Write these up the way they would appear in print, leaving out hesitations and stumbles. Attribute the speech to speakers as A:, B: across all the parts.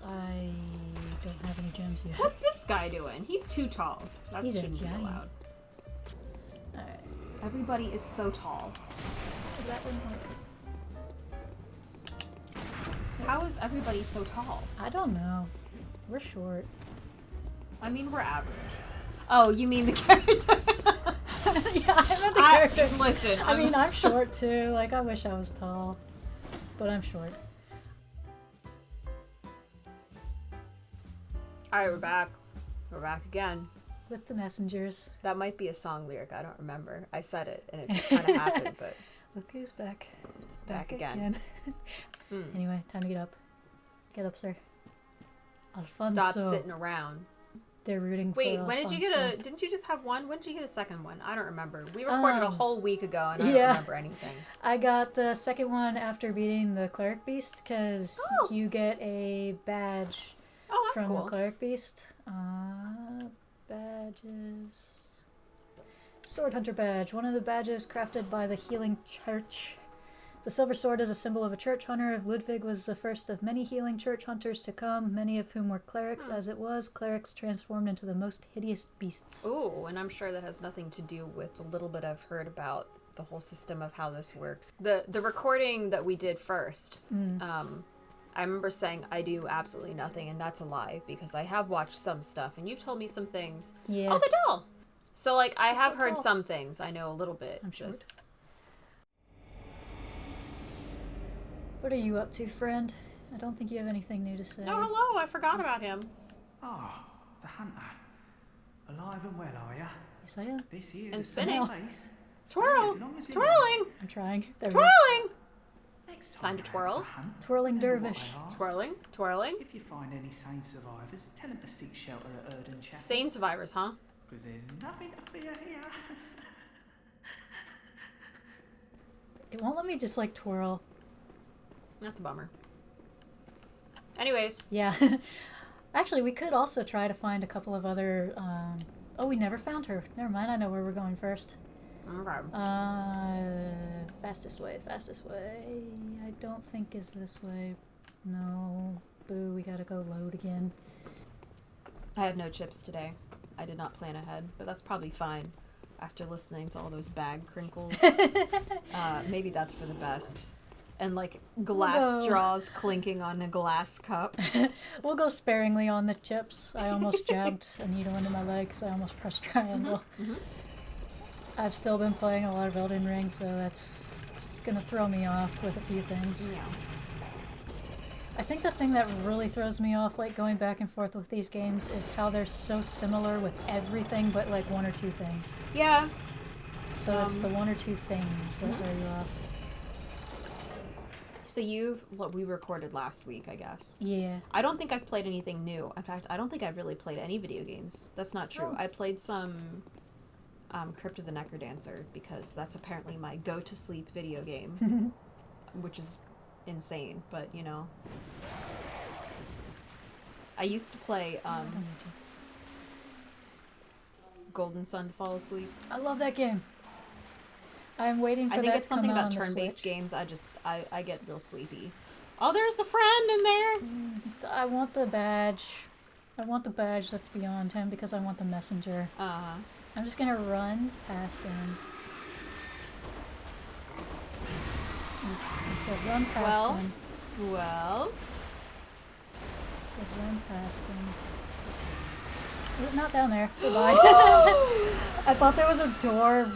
A: I don't have any gems yet.
B: What's this guy doing? He's too tall. That shouldn't be allowed.
A: Alright.
B: Everybody is so tall.
A: That didn't work.
B: How is everybody so tall?
A: I don't know. We're short.
B: I mean, we're average. Oh, you mean the character?
A: Yeah, I meant the character.
B: Listen,
A: I mean, I'm short too. Like, I wish I was tall. But I'm short.
B: Alright, we're back. We're back again.
A: With the messengers.
B: That might be a song lyric. I don't remember. I said it, and it just kind of happened, but...
A: Look who's back.
B: Back again.
A: Anyway, time to get up. Get up, sir. Alfonso.
B: Stop sitting around.
A: They're rooting for
B: Wait, when
A: Alfonso.
B: did you get a... Didn't you just have one? When did you get a second one? I don't remember. We recorded a whole week ago, and I don't remember anything.
A: I got the second one after beating the Cleric Beast, because you get a badge from the Cleric Beast. Badges... Sword Hunter badge. One of the badges crafted by the Healing Church. The silver sword is a symbol of a church hunter. Ludwig was the first of many healing church hunters to come, many of whom were clerics. As it was, clerics transformed into the most hideous beasts.
B: Ooh, and I'm sure that has nothing to do with the little bit I've heard about the whole system of how this works. The recording that we did first, I remember saying I do absolutely nothing, and that's a lie, because I have watched some stuff, and you've told me some things.
A: Yeah.
B: Oh, the doll! So, like, I have
A: so
B: heard
A: tall.
B: some things. I know a little bit.
A: I'm sure. What are you up to, friend? I don't think you have anything new to say.
B: Oh, hello. I forgot about him.
C: Oh, the hunter. Alive and well, are ya?
A: Yes, I am.
C: This is
B: And
C: a
B: spinning.
C: safe place.
B: Twirl!
C: As long as you
B: Twirling!
A: I'm trying. There we go.
B: Twirling!
C: Next
B: Time to
C: you're
B: twirl.
C: out to hunt,
A: Twirling
C: remember what
A: dervish.
C: I asked.
B: Twirling. Twirling.
C: If you find any sane survivors, tell them to seek shelter at Oedon Chapel.
B: Sane survivors, huh?
C: Because there's nothing to fear here.
A: It won't let me just, like, twirl.
B: That's a bummer. Anyways.
A: Yeah. Actually, we could also try to find a couple of other, Oh, we never found her. Never mind, I know where we're going first.
B: Okay.
A: Fastest way, fastest way. I don't think is this way. No. Boo, we gotta go load again.
B: I have no chips today. I did not plan ahead, but that's probably fine. After listening to all those bag crinkles. Maybe that's for the best. And, like, glass straws clinking on a glass cup.
A: We'll go sparingly on the chips. I almost jabbed a needle into my leg because I almost pressed triangle. I've still been playing a lot of Elden Ring, so that's just gonna throw me off with a few things.
B: Yeah.
A: I think the thing that really throws me off, like, going back and forth with these games is how they're so similar with everything but, like, one or two things.
B: Yeah.
A: So it's the one or two things that throw you off.
B: So we recorded last week, I guess.
A: Yeah.
B: I don't think I've played anything new. In fact, I don't think I've really played any video games. That's not true.
A: Oh.
B: I played some Crypt of the Necrodancer because that's apparently my go-to-sleep video game, which is insane, but, you know. I used to play Golden Sun to fall asleep.
A: I love that game. I'm waiting for that to come out.
B: I think it's something about turn-based games. I get real sleepy. Oh, there's the friend in there!
A: I want the badge. I want the badge that's beyond him because I want the messenger.
B: Uh-huh.
A: I'm just gonna run past him. I said run past him.
B: Well.
A: I said run past him. Oh, not down there. Goodbye. I thought there was a door.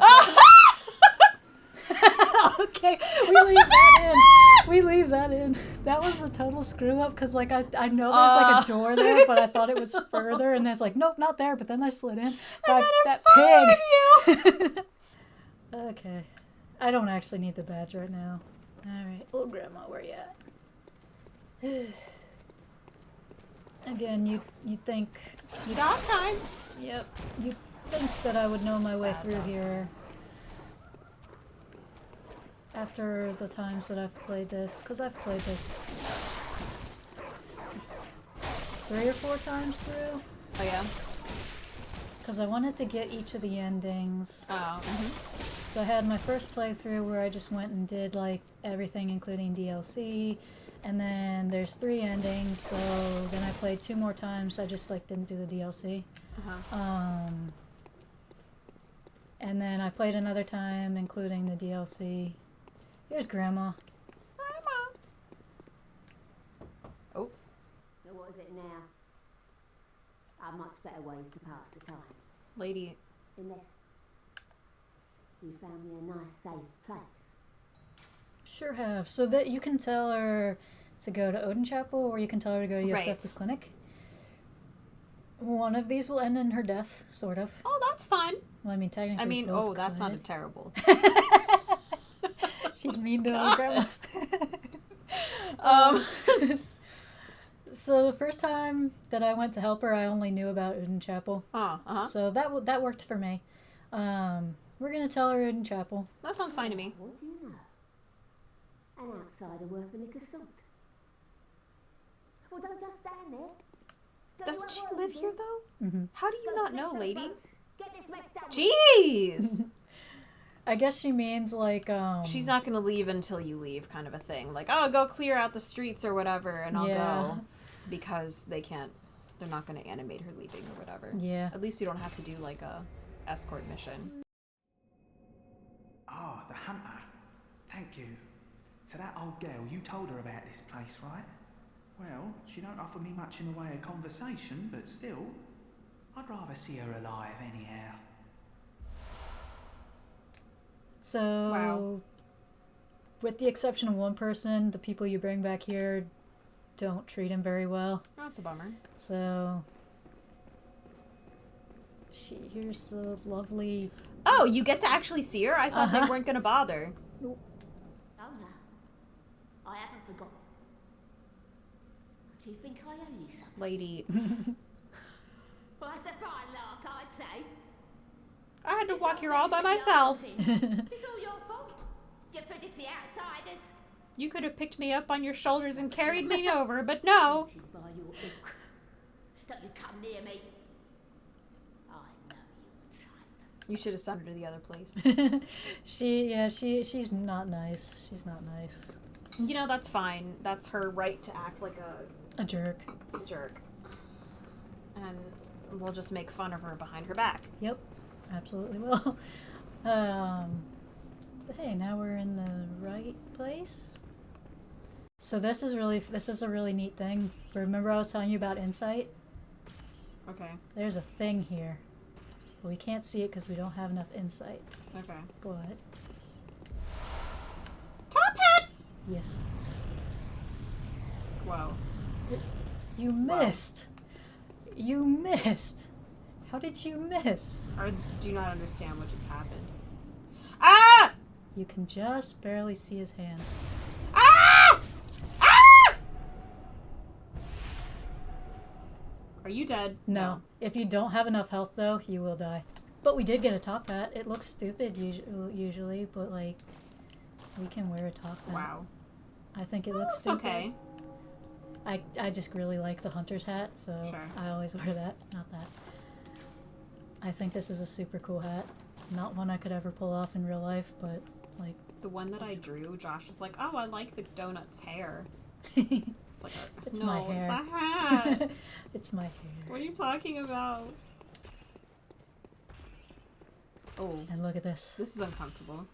A: Okay, we leave that in. We leave that in. That was a total screw up because, like, I know there's like a door there, but I thought it was further, and there's like, nope, not there. But then I slid in. That pig. Okay, I don't actually need the badge right now. All right, old grandma, where you at? Again, you think
B: Dog time.
A: Yep, you think that I would know my way through here. After the times that I've played this, because I've played this 3 or 4 times through.
B: Oh yeah?
A: Because I wanted to get each of the endings.
B: Oh.
A: So I had my first playthrough where I just went and did, like, everything including DLC, And then there's 3 endings, so then I played 2 more times. I just like didn't do the DLC. And then I played another time, including the DLC. Here's Grandma.
B: Grandma. Oh.
D: So what is it now? Are much better ways to pass the time.
B: Lady.
D: Unless you found me a nice, safe place.
A: Sure have. So that you can tell her to go to Oedon Chapel, or you can tell her to go to Yosef's clinic. One of these will end in her death, sort of.
B: Oh, that's fine.
A: Well, I mean, technically both
B: that
A: could.
B: sounded terrible.
A: She's mean to her grandmas. So the first time that I went to help her, I only knew about Oedon Chapel. So that worked for me. We're gonna tell her Oedon Chapel.
B: That sounds fine to me.
D: What do you know? An outsider worth a lick of salt. Well, don't just stand there.
B: Doesn't she live here, though?
A: Mm-hmm.
B: How do you not know, lady?
D: Get this mess done.
B: Jeez!
A: I guess she means like
B: She's not gonna leave until you leave, kind of a thing. Like, oh, go clear out the streets or whatever, and I'll go. Because they're not gonna animate her leaving or whatever.
A: Yeah.
B: At least you don't have to do like a escort mission.
C: Ah, the hunter. Thank you. So that old girl, you told her about this place, right? Well, she don't offer me much in the way of conversation, but still, I'd rather see her alive anyhow.
A: So, with the exception of one person, the people you bring back here don't treat him very well.
B: Oh, that's a bummer.
A: So, here's the lovely...
B: Oh, you get to actually see her? I thought they weren't gonna bother.
D: Oh, no. I haven't forgotten. Do you think I owe you something?
B: Lady.
D: Well, that's a fine lark, I'd say.
B: I had to walk here all by myself.
D: It's all your fault. You put it to the outsiders.
B: You could have picked me up on your shoulders and carried me over, but no.
D: By your ilk. Don't you come near me. I know your type.
B: You should have sent her to the other place.
A: she's not nice. She's not nice.
B: You know, that's fine. That's her right to act like
A: a jerk.
B: And we'll just make fun of her behind her back.
A: Yep, absolutely will. But hey, now we're in the right place. So this is a really neat thing. Remember I was telling you about insight?
B: Okay.
A: There's a thing here. But we can't see it because we don't have enough insight.
B: Okay.
A: But...
B: Top hat!
A: Yes.
B: Wow.
A: You missed! Wow. You missed! How did you miss?
B: I do not understand what just happened. Ah!
A: You can just barely see his hand.
B: Ah! Ah! Are you dead?
A: No. If you don't have enough health, though, you will die. But we did get a top hat. It looks stupid usually, but like, we can wear a top hat.
B: Wow.
A: I think it looks stupid.
B: Okay.
A: I just really like the hunter's hat, so
B: sure.
A: I always wear that. Not that. I think this is a super cool hat. Not one I could ever pull off in real life, but like...
B: The one that I drew, Josh was like, oh, I like the donut's hair. It's like
A: it's my hair.
B: It's a hat.
A: It's my hair.
B: What are you talking about? Oh.
A: And look at this.
B: This is uncomfortable.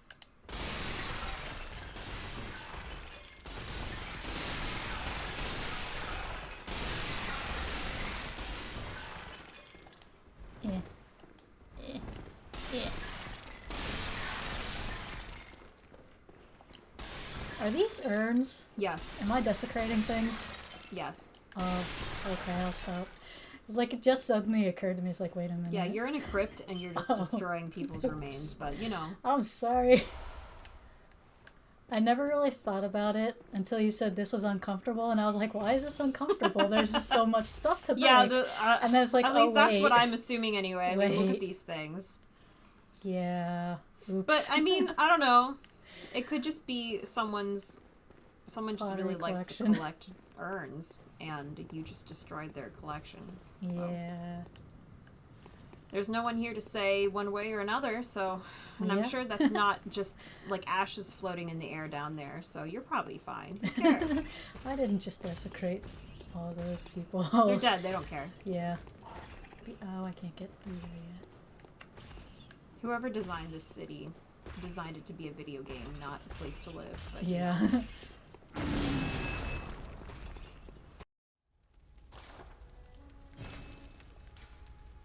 A: Are these urns?
B: Yes.
A: Am I desecrating things?
B: Yes.
A: Oh, okay, I'll stop. It's like it just suddenly occurred to me. It's like, wait a minute.
B: Yeah, you're in a crypt and you're just destroying people's remains, but you know.
A: I'm sorry. I never really thought about it until you said this was uncomfortable, and I was like, why is this uncomfortable? There's just so much stuff to break.
B: Yeah,
A: and then it's like,
B: at least that's
A: wait.
B: what I'm assuming anyway. I mean, look at these things.
A: Yeah. Oops.
B: But I mean, I don't know. It could just be someone just
A: Pottery
B: really likes to
A: collection.
B: collect urns, and you just destroyed their collection. So.
A: Yeah.
B: There's no one here to say one way or another, so and I'm
A: Yeah.
B: sure that's not just like ashes floating in the air down there, so you're probably fine. Who cares?
A: I didn't just desecrate all those people.
B: They're dead, they don't care.
A: Yeah. Oh, I can't get through there yet.
B: Whoever designed this city designed it to be a video game, not a place to live. But
A: Yeah.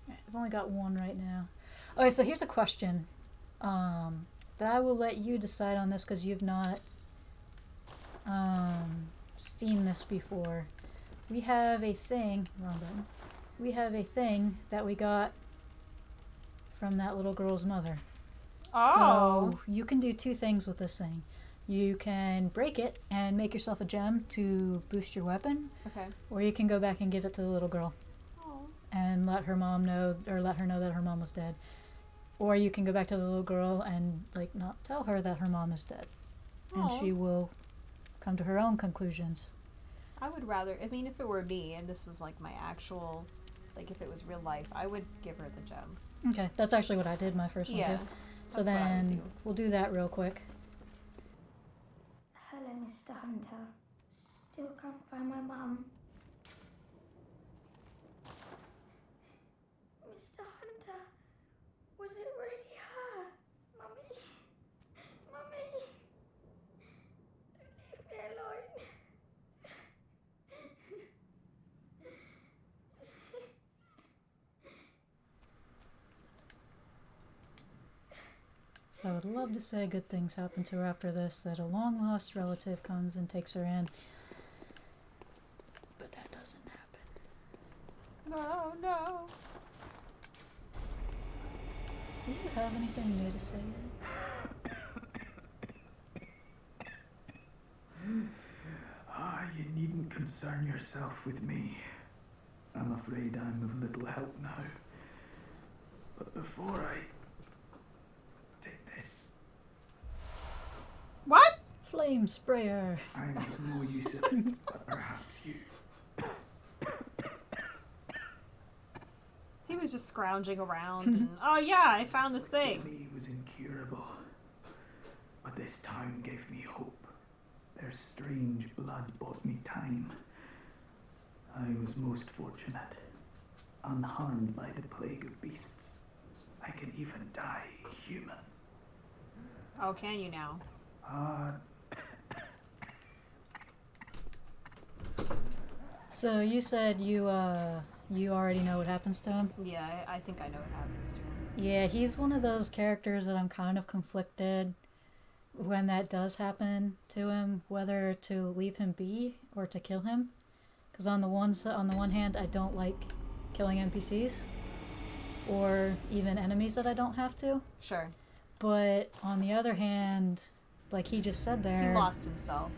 A: I've only got one right now. Okay, so here's a question. That I will let you decide on this because you've not seen this before. We have a thing. Wrong button. We have a thing that we got from that little girl's mother.
B: Oh.
A: So you can do two things with this thing. You can break it and make yourself a gem to boost your weapon,
B: Okay.
A: or you can go back and give it to the little girl
B: Oh.
A: and let her know that her mom was dead. Or you can go back to the little girl and like not tell her that her mom is dead, and
B: Aw.
A: she will come to her own conclusions.
B: I would rather, I mean, if it were me and this was like my actual, like if it was real life, I would give her the gem.
A: Okay, that's actually what I did my first
B: Yeah.
A: one too. So
B: That's what I would
A: then
B: do.
A: we'll do that real quick.
E: Hello, Mr. Hunter. Still can't find my mum. Mr. Hunter, was it really her? Mummy? Mummy? Don't leave me alone.
A: So I would love to say good things happen to her after this, that a long lost relative comes and takes her in. But that doesn't happen.
B: Oh no.
A: Do you have anything new to say yet?
C: You needn't concern yourself with me. I'm afraid I'm of little help now. But before I take this,
B: What?
A: Flame sprayer.
C: I'm of no use at it, but perhaps you.
B: He was just scrounging around and, oh yeah, I found this thing.
C: Me was incurable, but this town gave me hope. Their strange blood bought me time. I was most fortunate, unharmed by the plague of beasts. I can even die human.
B: Oh, can you now?
A: So you said you already know what happens to him?
B: Yeah, I think I know what happens to him.
A: Yeah, he's one of those characters that I'm kind of conflicted when that does happen to him, whether to leave him be or to kill him. Because on the one hand, I don't like killing NPCs or even enemies that I don't have to.
B: Sure.
A: But on the other hand, like he just said there,
B: He lost himself.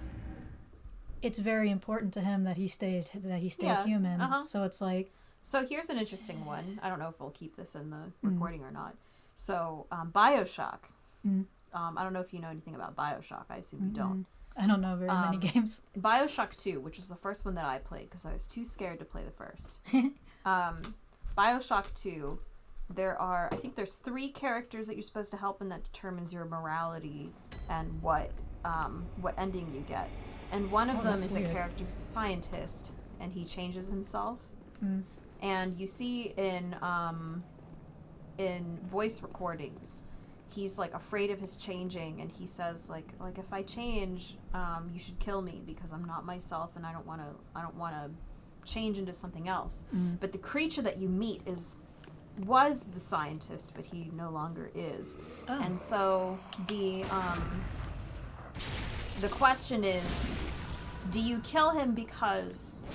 A: it's very important to him that he stayed
B: Yeah,
A: human.
B: uh-huh.
A: So it's like,
B: So here's an interesting one. I don't know if we'll keep this in the recording or not. So, Bioshock. I don't know if you know anything about Bioshock. I assume you don't.
A: I don't know very many games.
B: Bioshock 2, which was the first one that I played because I was too scared to play the first. Bioshock 2, I think there's 3 characters that you're supposed to help, and that determines your morality and what ending you get. And one of them
A: that's
B: is
A: weird.
B: a character who's a scientist, and he changes himself. And you see in voice recordings, he's like afraid of his changing, and he says like if I change, you should kill me because I'm not myself, and I don't want to change into something else. But the creature that you meet was the scientist, but he no longer is.
A: Oh.
B: And so the question is, do you kill him because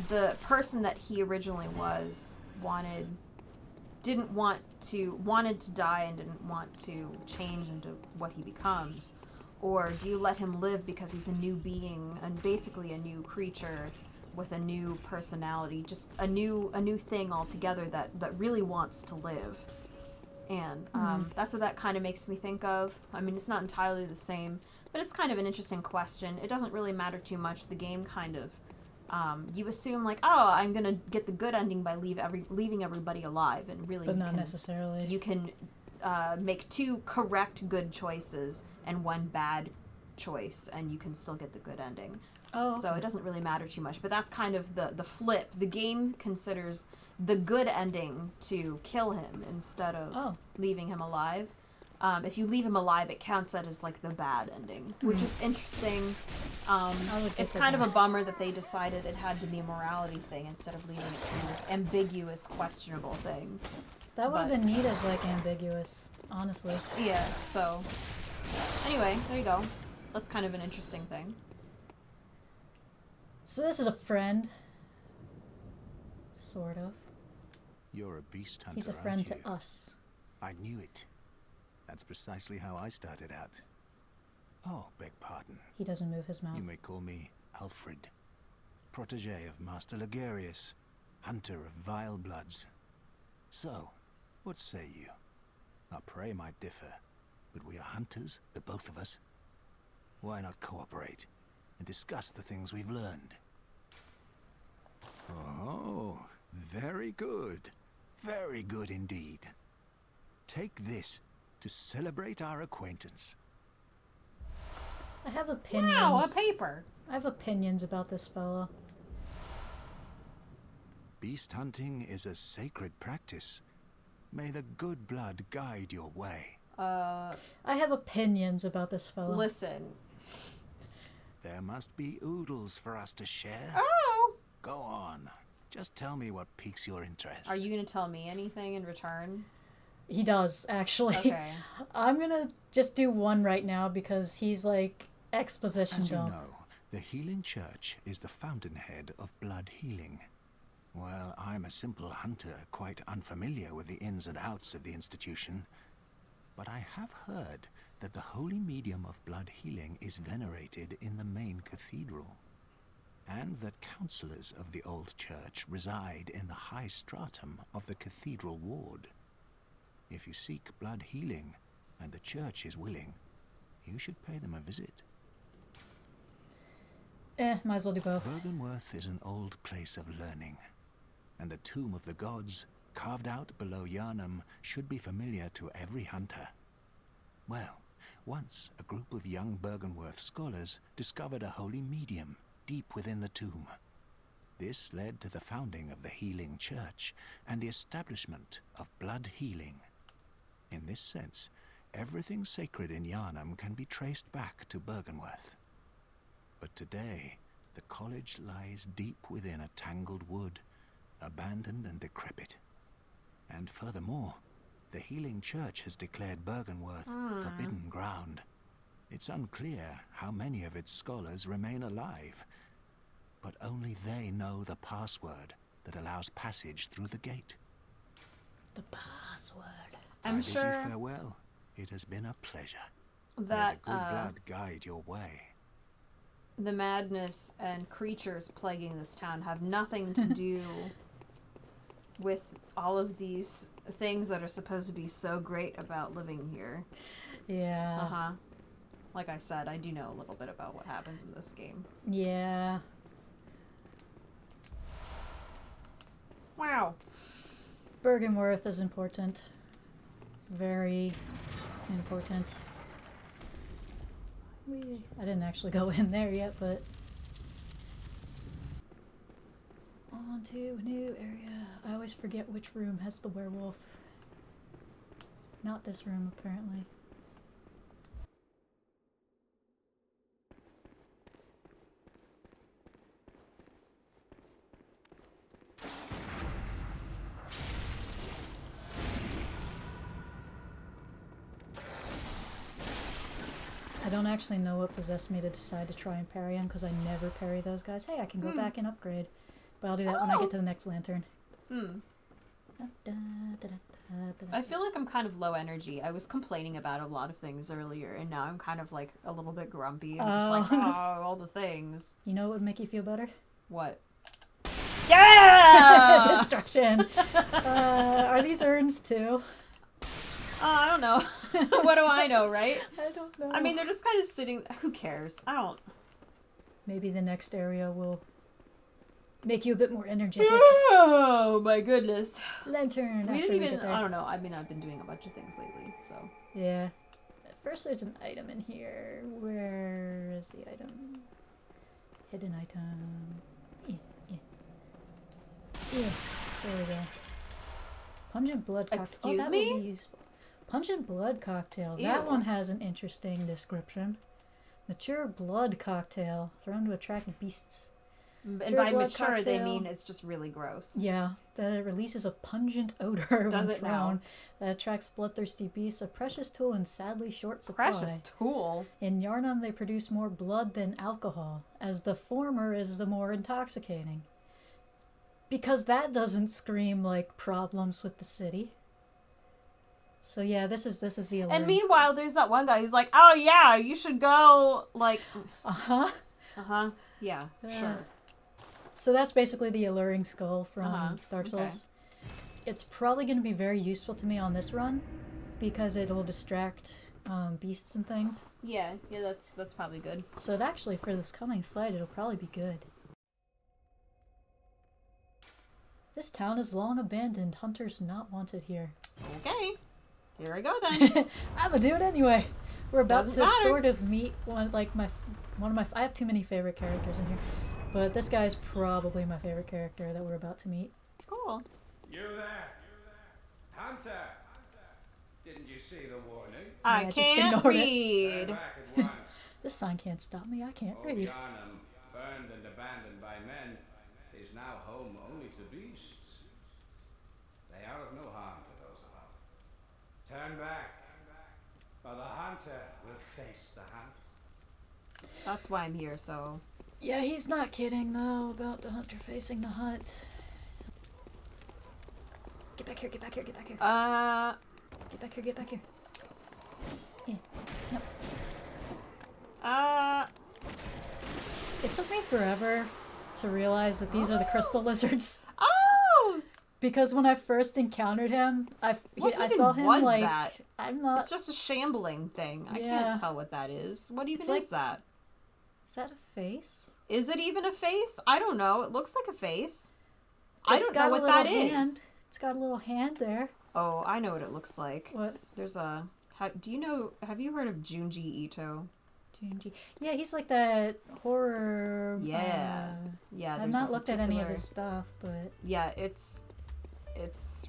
B: the person that he originally was wanted to die and didn't want to change into what he becomes? Or do you let him live because he's a new being and basically a new creature with a new personality, just a new thing altogether that really wants to live? And that's what that kind of makes me think of. I mean, it's not entirely the same, but it's kind of an interesting question. It doesn't really matter too much. The game kind of, you assume like, oh, I'm gonna get the good ending by leaving everybody alive, and really,
A: But not necessarily.
B: You can make 2 correct good choices and 1 bad choice, and you can still get the good ending.
A: Oh, okay.
B: So it doesn't really matter too much, but that's kind of the flip. The game considers the good ending to kill him instead of leaving him alive. If you leave him alive, it counts that as like the bad ending, which is interesting. It's kind of a bummer that they decided it had to be a morality thing instead of leaving it to be this ambiguous, questionable thing.
A: That would have been neat as like ambiguous, honestly.
B: Yeah, so anyway, there you go. That's kind of an interesting thing.
A: So this is a friend. Sort of.
F: You're a beast hunter,
A: He's a friend
F: aren't
A: to
F: you?
A: us.
F: I knew it. That's precisely how I started out. Oh, beg pardon.
A: He doesn't move his mouth.
F: You may call me Alfred, protege of Master Ligarius, hunter of vile bloods. So, what say you? Our prey might differ, but we are hunters, the both of us. Why not cooperate and discuss the things we've learned? Oh, very good. Very good indeed. Take this to celebrate our acquaintance.
A: I have opinions.
B: Wow, a paper.
A: I have opinions about this fellow.
F: Beast hunting is a sacred practice. May the good blood guide your way.
A: I have opinions about this fellow.
B: Listen.
F: There must be oodles for us to share.
B: Oh!
F: Go on. Just tell me what piques your interest.
B: Are you going to tell me anything in return?
A: He does, actually.
B: Okay.
A: I'm gonna just do one right now because he's like exposition
F: As you
A: dump.
F: know, the Healing Church is the fountainhead of blood healing. Well, I'm a simple hunter, quite unfamiliar with the ins and outs of the institution. But I have heard that the holy medium of blood healing is venerated in the main cathedral, and that counselors of the old church reside in the high stratum of the cathedral ward. If you seek blood healing, and the church is willing, you should pay them a visit.
A: Might as well do both.
F: Byrgenwerth is an old place of learning, and the tomb of the gods, carved out below Yharnam, should be familiar to every hunter. Well, once a group of young Byrgenwerth scholars discovered a holy medium deep within the tomb. This led to the founding of the Healing Church and the establishment of blood healing. In this sense, everything sacred in Yharnam can be traced back to Byrgenwerth. But today, the college lies deep within a tangled wood, abandoned and decrepit. And furthermore, the Healing Church has declared Byrgenwerth forbidden ground. It's unclear how many of its scholars remain alive, but only they know the password that allows passage through the gate.
A: The password.
B: I'm
F: I bid
B: sure
F: you farewell. It has been a pleasure.
B: that
F: May the good blood guide your way.
B: the madness and creatures plaguing this town have nothing to do with all of these things that are supposed to be so great about living here.
A: Yeah.
B: Uh-huh. Like I said, I do know a little bit about what happens in this game.
A: Yeah.
B: Wow.
A: Byrgenwerth is important. Very important. I didn't actually go in there yet, but... On to a new area. I always forget which room has the werewolf. Not this room, apparently. I don't actually know what possessed me to decide to try and parry him, because I never parry those guys. Hey, I can go back and upgrade. But I'll do that when I get to the next lantern.
B: I feel like I'm kind of low energy. I was complaining about a lot of things earlier, and now I'm kind of like a little bit grumpy. I'm just like, oh, all the things.
A: You know what would make you feel better?
B: What? Yeah!
A: Destruction. Are these urns too?
B: I don't know. What do I know, right?
A: I don't know.
B: I mean, they're just kind of sitting. Who cares? I don't.
A: Maybe the next area will make you a bit more energetic.
B: Oh my goodness.
A: Lantern.
B: We
A: after
B: didn't
A: get
B: even,
A: there.
B: I don't know, I mean, I've been doing a bunch of things lately, so.
A: Yeah. First, there's an item in here. Where is the item? Hidden item. Yeah. There we go. Pungent blood cocktail.
B: Excuse
A: that
B: me?
A: Would be useful. Pungent blood cocktail.
B: Ew.
A: That one has an interesting description. Mature blood cocktail. Thrown to attract beasts.
B: And
A: Mature
B: by
A: blood
B: mature, they
A: cocktail.
B: mean it's just really gross.
A: Yeah, that it releases a pungent odor
B: Does
A: when
B: it
A: thrown
B: now?
A: that attracts bloodthirsty beasts. A precious tool in sadly short supply.
B: Precious tool.
A: In Yharnam, they produce more blood than alcohol, as the former is the more intoxicating. Because that doesn't scream like problems with the city. So yeah, this is the alluring.
B: And meanwhile, there's that one guy who's like, oh yeah, you should go, like... Yeah, sure.
A: So that's basically the alluring skull from Dark
B: okay.
A: Souls. It's probably going to be very useful to me on this run, because it will distract beasts and things.
B: Yeah, that's probably good.
A: So actually, for this coming fight, it'll probably be good. This town is long abandoned. Hunters not wanted here.
B: Okay, here I go then.
A: I'm gonna do it anyway. We're about
B: Doesn't
A: to
B: matter.
A: sort of meet one of my. I have too many favorite characters in here, but this guy's probably my favorite character that we're about to meet.
B: Cool.
G: You there? Hunter! Didn't you see the warning?
B: I
A: just
B: can't
A: ignored it.
B: read.
G: Turn back at once.
A: This sign can't stop me. I can't read.
G: Yharnam, burned and abandoned by men, is now home only to beasts. They are of no harm to those about. Turn back, or the hunter will face the hunt.
B: That's why I'm here, so...
A: Yeah, he's not kidding though about the hunter facing the hunt. Get back here! Get back here! Get back here! Get back here! Get back here! Yeah. No. It took me forever to realize that these are the crystal lizards.
B: Oh!
A: Because when I first encountered him, I
B: What
A: saw
B: even
A: him
B: was
A: like
B: that?
A: I'm not.
B: It's just a shambling thing. I
A: Yeah.
B: can't tell what that is. What even
A: like-
B: is that?
A: Is that a face?
B: Is it even a face? I don't know. It looks like a face. I
A: It's
B: don't
A: got
B: know
A: a
B: what
A: little
B: that
A: hand.
B: is.
A: It's got a little hand there.
B: Oh, I know what it looks like.
A: What?
B: There's a... do you know... Have you heard of Junji Ito?
A: Junji. Yeah, he's like that horror.
B: Yeah. Yeah,
A: I've
B: there's
A: not
B: a
A: looked at any of
B: particular-
A: his stuff, but
B: Yeah, it's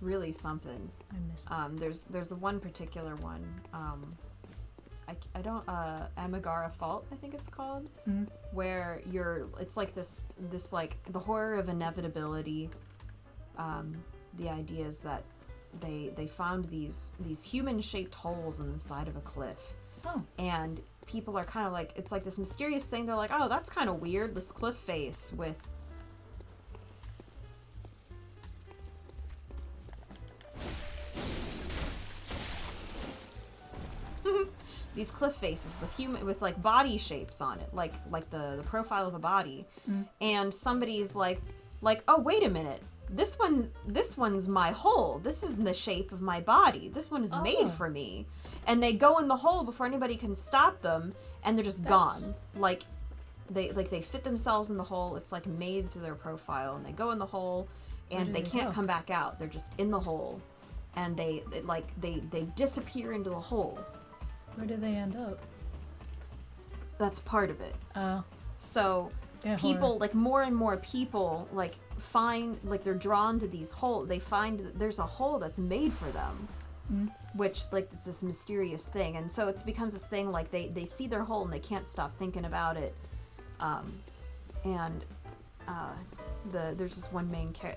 B: really something.
A: I missed.
B: There's the one particular one. I don't Amigara Fault, I think it's called, where it's like this like the horror of inevitability. The idea is that they found these human shaped holes in the side of a cliff.
A: Oh.
B: And people are kind of like, it's like this mysterious thing. They're like, oh, that's kind of weird, this cliff face with these cliff faces with like body shapes on it, like the profile of a body. And somebody's like, oh, wait a minute, this one's my hole, this is in the shape of my body, this one is made for me. And they go in the hole before anybody can stop them, and they're just gone. Like they fit themselves in the hole. It's like made to their profile, and they go in the hole and they can't come back out. They're just in the hole, and they disappear into the hole.
A: Where do they end up?
B: That's part of it.
A: Oh.
B: So
A: Yeah,
B: people,
A: horror.
B: like more and more people, like find, like they're drawn to these holes. They find that there's a hole that's made for them, which like is this mysterious thing. And so it becomes this thing like they see their hole and they can't stop thinking about it. There's this one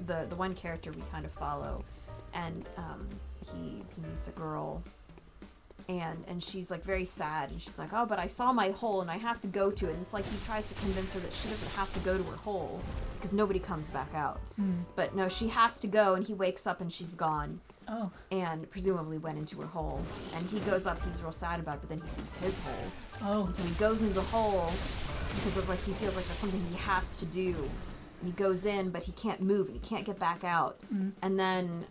B: the one character we kind of follow, and he meets a girl. And she's like very sad, and she's like, oh, but I saw my hole and I have to go to it. And it's like he tries to convince her that she doesn't have to go to her hole because nobody comes back out. But no, she has to go, and he wakes up and she's gone.
A: Oh.
B: And presumably went into her hole. And he goes up, he's real sad about it, but then he sees his hole.
A: Oh.
B: And so he goes into the hole because of like he feels like that's something he has to do. And he goes in, but he can't move and he can't get back out. And then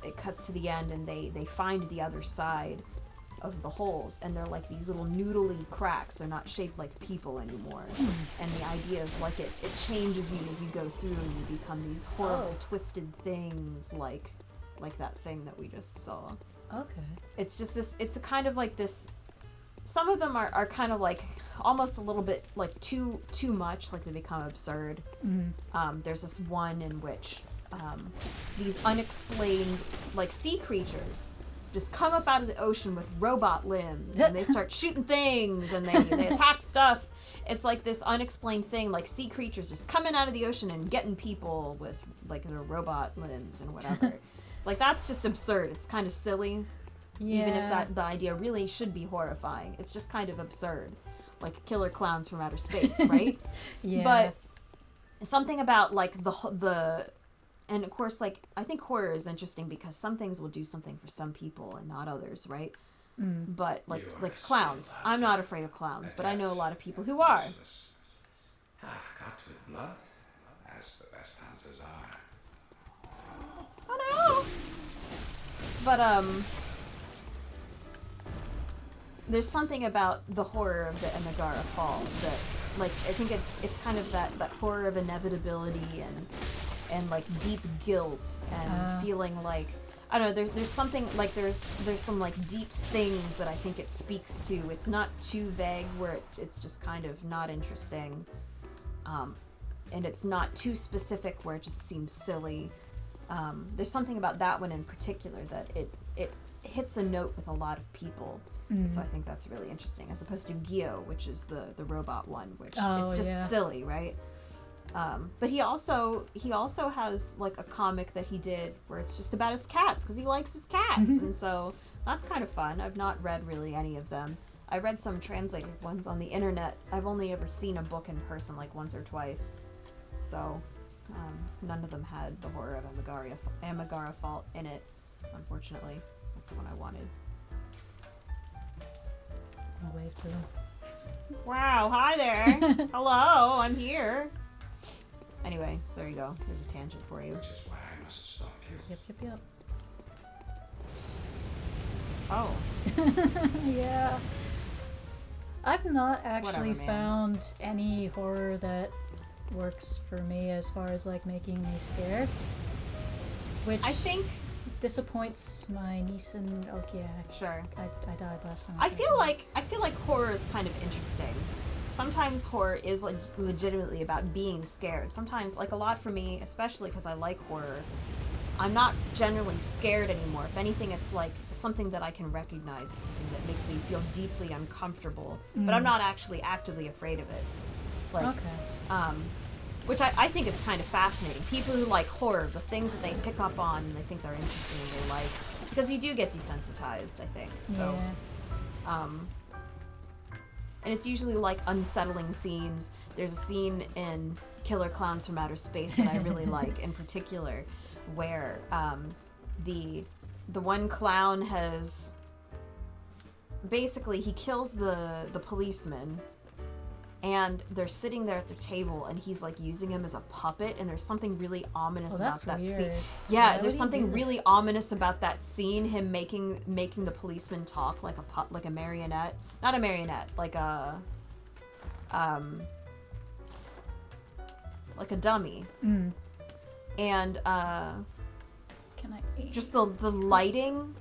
B: it cuts to the end, and they find the other side of the holes, and they're like these little noodly cracks. They're not shaped like people anymore. And the idea is like it changes you as you go through, and you become these horrible twisted things like that thing that we just saw.
A: Okay.
B: It's just this, it's a kind of like this, some of them are kind of like almost a little bit like too much, like they become absurd. There's this one in which these unexplained like sea creatures just come up out of the ocean with robot limbs, and they start shooting things, and they attack stuff. It's like this unexplained thing, like sea creatures just coming out of the ocean and getting people with like their robot limbs and whatever. Like, that's just absurd. It's kind of silly.
A: Yeah.
B: Even if the idea really should be horrifying. It's just kind of absurd. Like killer clowns from outer space, right?
A: Yeah.
B: But something about like the and of course, like, I think horror is interesting because some things will do something for some people and not others, right? But like clowns. I'm not afraid of clowns, but I know a lot of people who are.
G: Half cut with blood, as the best hunters are.
B: Oh no! But there's something about the horror of the Emigara Fall that, like, I think it's kind of that horror of inevitability and like deep guilt and feeling like, I don't know, there's something like there's some like deep things that I think it speaks to. It's not too vague where it's just kind of not interesting, and it's not too specific where it just seems silly. There's something about that one in particular that it hits a note with a lot of people. So I think that's really interesting, as opposed to Gio, which is the robot one, which it's just silly, right? But he also has like a comic that he did where it's just about his cats, because he likes his cats, and so that's kind of fun. I've not read really any of them. I read some translated ones on the internet. I've only ever seen a book in person like once or twice, so none of them had the horror of Emigara Fault in it, unfortunately. That's the one I wanted.
A: I'll wave to him.
B: Wow, hi there. Hello, I'm here. Anyway, so there you go. There's a tangent for you.
G: Which is why I must stop you.
A: Yep.
B: Oh.
A: Yeah. I've not actually
B: Whatever, man.
A: found any horror that works for me as far as like making me scared. Which
B: I think
A: disappoints my niece and yeah,
B: sure.
A: I died last time.
B: I feel like horror is kind of interesting. Sometimes horror is like legitimately about being scared. Sometimes, like a lot for me, especially because I like horror, I'm not generally scared anymore. If anything, it's like something that I can recognize, something that makes me feel deeply uncomfortable, but I'm not actually actively afraid of it. Like, which I think is kind of fascinating. People who like horror, the things that they pick up on and they think they're interesting and they like, because you do get desensitized, I think. So, and it's usually like unsettling scenes. There's a scene in Killer Clowns from Outer Space that I really like in particular, where the one clown has basically, he kills the policeman, and they're sitting there at their table, and he's like using him as a puppet, and there's something really ominous about that
A: weird.
B: scene. Yeah, there's something really ominous about that scene, him making the policeman talk like a marionette. Not a marionette, like a dummy. And just the lighting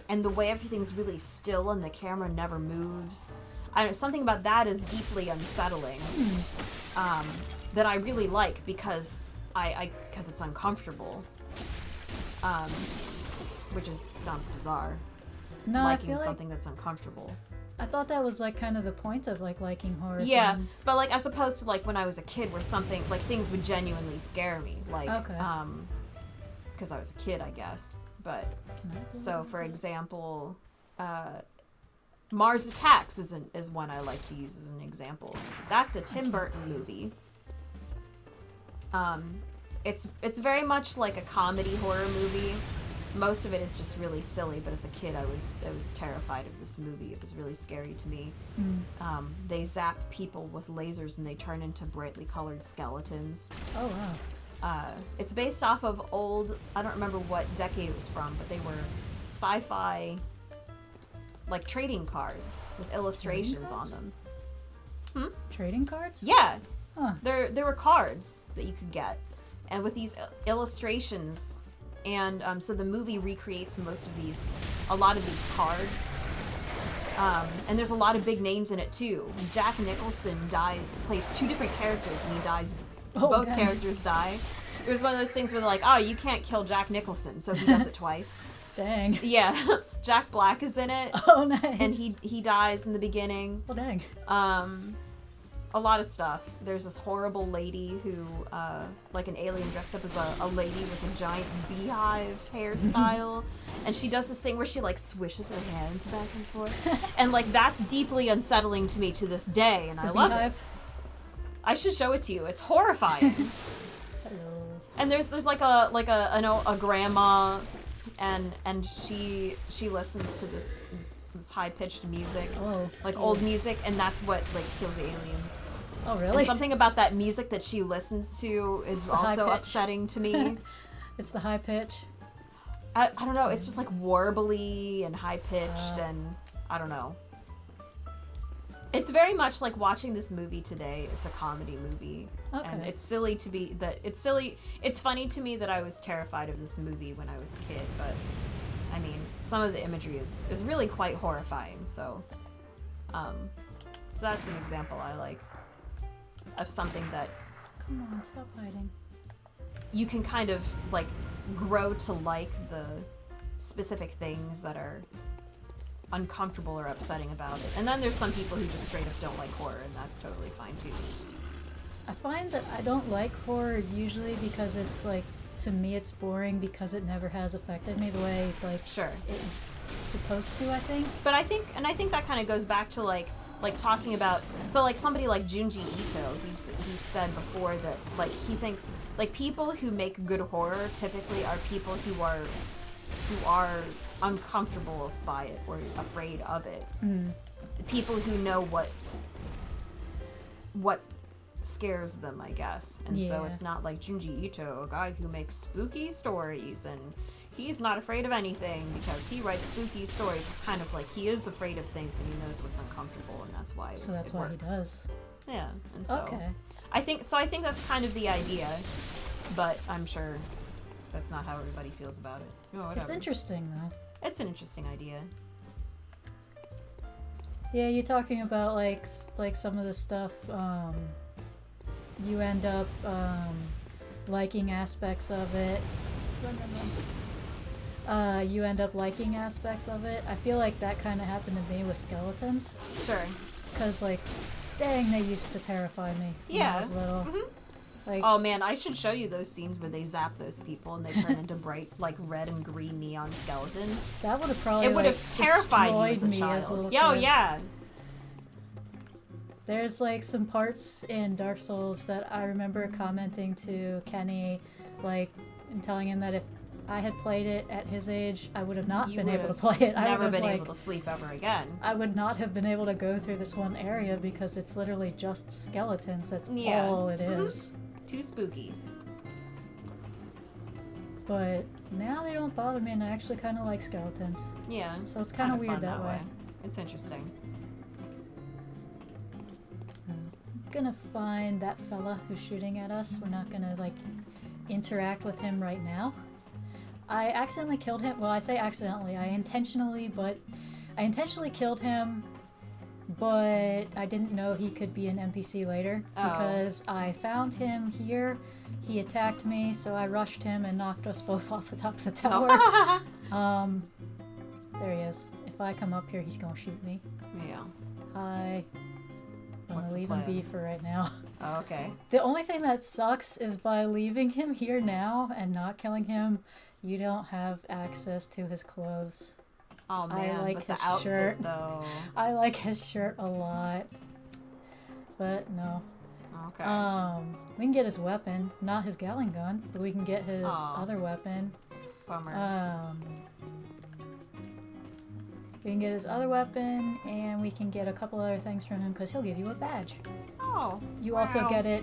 B: and the way everything's really still and the camera never moves. I don't know, something about that is deeply unsettling. That I really like because because it's uncomfortable. Which sounds bizarre.
A: No,
B: liking
A: I feel
B: something that's uncomfortable.
A: I thought that was like kind of the point of like liking horror things.
B: But like as opposed to like when I was a kid, where something like things would genuinely scare me, like because I was a kid, I guess. But so for example, Mars Attacks is one I like to use as an example. That's a Tim Burton movie. It's very much like a comedy horror movie. Most of it is just really silly, but as a kid I was terrified of this movie. It was really scary to me. They zap people with lasers and they turn into brightly colored skeletons.
A: Oh wow.
B: It's based off of old, I don't remember what decade it was from, but they were sci-fi like trading cards with illustrations on them.
A: Trading cards?
B: Yeah.
A: Huh.
B: There were cards that you could get, and with these illustrations, and so the movie recreates a lot of these cards, and there's a lot of big names in it too. Jack Nicholson plays 2 different characters, and he dies. Both characters die. It was one of those things where they're like, oh, you can't kill Jack Nicholson, so he does it twice.
A: Dang.
B: Yeah, Jack Black is in it.
A: Oh, nice.
B: And he dies in the beginning.
A: Well, dang.
B: A lot of stuff. There's this horrible lady who, like an alien dressed up as a lady with a giant beehive hairstyle. And she does this thing where she, like, swishes her hands back and forth. And, like, that's deeply unsettling to me to this day, and I love it. I should show it to you. It's horrifying.
A: Hello.
B: And there's like a grandma, and she listens to this high pitched music, like old music, and that's what like kills the aliens.
A: Oh really?
B: And something about that music that she listens to is also upsetting to me.
A: It's the high pitch.
B: I don't know. It's just like warbly and high pitched, and I don't know. It's very much like watching this movie today. It's a comedy movie.
A: Okay.
B: And it's silly to be that it's silly. It's funny to me that I was terrified of this movie when I was a kid, but I mean, some of the imagery is really quite horrifying. So that's an example I like of something that
A: Come on, stop hiding.
B: you can kind of like grow to like the specific things that are uncomfortable or upsetting about it. And then there's some people who just straight up don't like horror, and that's totally fine too.
A: I find that I don't like horror usually because it's like, to me it's boring because it never has affected me the way like
B: Sure.
A: it's supposed to, I think.
B: But I think that kind of goes back to like talking about, so like somebody like Junji Ito, he's said before that like he thinks like people who make good horror typically are people who are uncomfortable by it or afraid of it. People who know what scares them, I guess. And so it's not like Junji Ito, a guy who makes spooky stories and he's not afraid of anything because he writes spooky stories. It's kind of like he is afraid of things and he knows what's uncomfortable, and that's why
A: So that's
B: it
A: why
B: works.
A: he does.
B: Yeah, and so
A: Okay.
B: I think that's kind of the idea, but I'm sure that's not how everybody feels about it. Oh, whatever.
A: It's interesting though.
B: It's an interesting idea.
A: Yeah, you're talking about like some of the stuff you end up liking aspects of it. You end up liking aspects of it. I feel like that kind of happened to me with skeletons.
B: Sure.
A: Because, like, dang, they used to terrify me when I was little.
B: Mm-hmm.
A: Like,
B: Oh man, I should show you those scenes where they zap those people and they turn into bright, like red and green neon skeletons.
A: that would have probably
B: It would have terrified you as a
A: me
B: child.
A: as a little
B: Oh
A: kid.
B: yeah.
A: There's like some parts in Dark Souls that I remember commenting to Kenny, like, and telling him that if I had played it at his age, I would have not
B: You
A: been
B: would
A: able to
B: have
A: play it. I
B: Never
A: would have,
B: been
A: like,
B: able to sleep ever again.
A: I would not have been able to go through this one area because it's literally just skeletons. That's
B: Yeah.
A: all it is.
B: Too spooky.
A: But now they don't bother me, and I actually kind of like skeletons.
B: Yeah.
A: So it's kind of
B: fun
A: weird that way.
B: It's interesting.
A: I'm gonna find that fella who's shooting at us. We're not gonna like interact with him right now. I accidentally killed him. Well, I say accidentally. I intentionally killed him, but I didn't know he could be an NPC later because I found him here. He attacked me, so I rushed him and knocked us both off the top of the tower. There he is. If I come up here, he's gonna shoot me.
B: Yeah.
A: Hi. I'm
B: What's
A: gonna
B: the
A: leave him
B: plan?
A: be for right now.
B: Oh, okay.
A: The only thing that sucks is by leaving him here now and not killing him, you don't have access to his clothes.
B: Oh man,
A: like
B: but the
A: his
B: outfit
A: shirt.
B: though.
A: I like his shirt a lot. But no.
B: Okay.
A: We can get his weapon. Not his gatling gun, but we can get his
B: Aw.
A: other weapon.
B: Bummer.
A: We can get his other weapon, and we can get a couple other things from him because he'll give you a badge.
B: Oh.
A: You also get it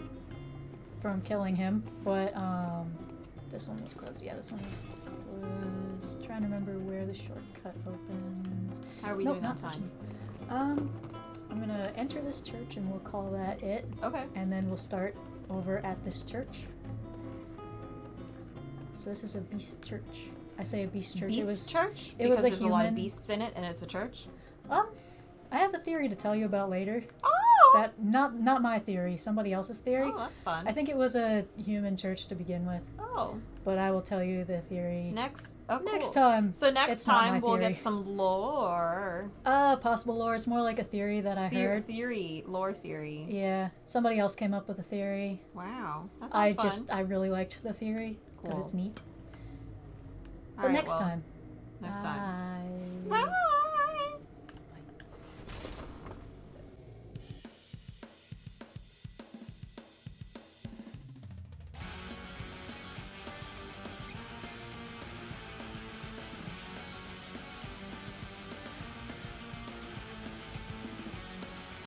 A: from killing him, but this one was closed. Yeah, this one was closed. Trying to remember where the shortcut opens. questions.
B: How are we
A: Nope,
B: doing on
A: not
B: time?
A: questions. I'm gonna enter this church and we'll call that it.
B: Okay.
A: And then we'll start over at this church. So this is a beast church. I say a beast church.
B: Beast church?
A: It was
B: Because
A: a
B: there's a lot of
A: human-
B: beasts in it and it's a church?
A: I have a theory to tell you about later.
B: Oh!
A: That not my theory, somebody else's theory.
B: Oh, that's fun.
A: I think it was a human church to begin with,
B: Oh.
A: but I will tell you the theory
B: Next. Oh, cool.
A: next time.
B: So next
A: It's not my
B: time we'll
A: theory.
B: get some lore.
A: Possible lore. It's more like a theory that I heard.
B: Lore theory.
A: Yeah, somebody else came up with a theory.
B: Wow, that sounds fun.
A: I really liked the theory because
B: Cool.
A: it's neat.
B: All
A: But
B: right,
A: next
B: well,
A: time.
B: Next time.
A: Bye.
B: Bye.